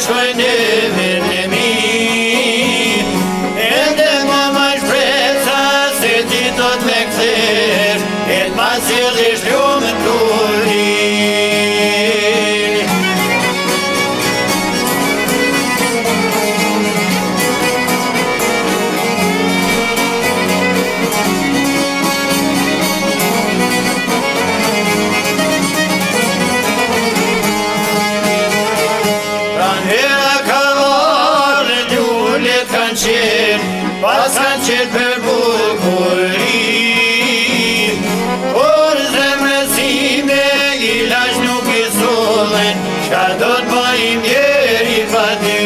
shkojnë e vete mi. Ende më më shpresa se ti do t'me këthesh, e t'ma cilësh ljumë t'ulli. Pas kanë qenë për bukuri, por zemrësime ilaç nuk i sollen, çka do t'bëjmë njeri pa ty.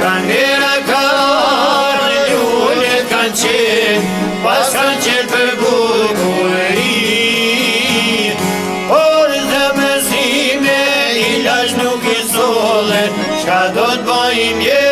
Pranvera ka ardhur, lullet kanë qenë, pas kanë qenë për bukuri, por zemrësime ilaç nuk i sollen, çka do t'bëjmë njeri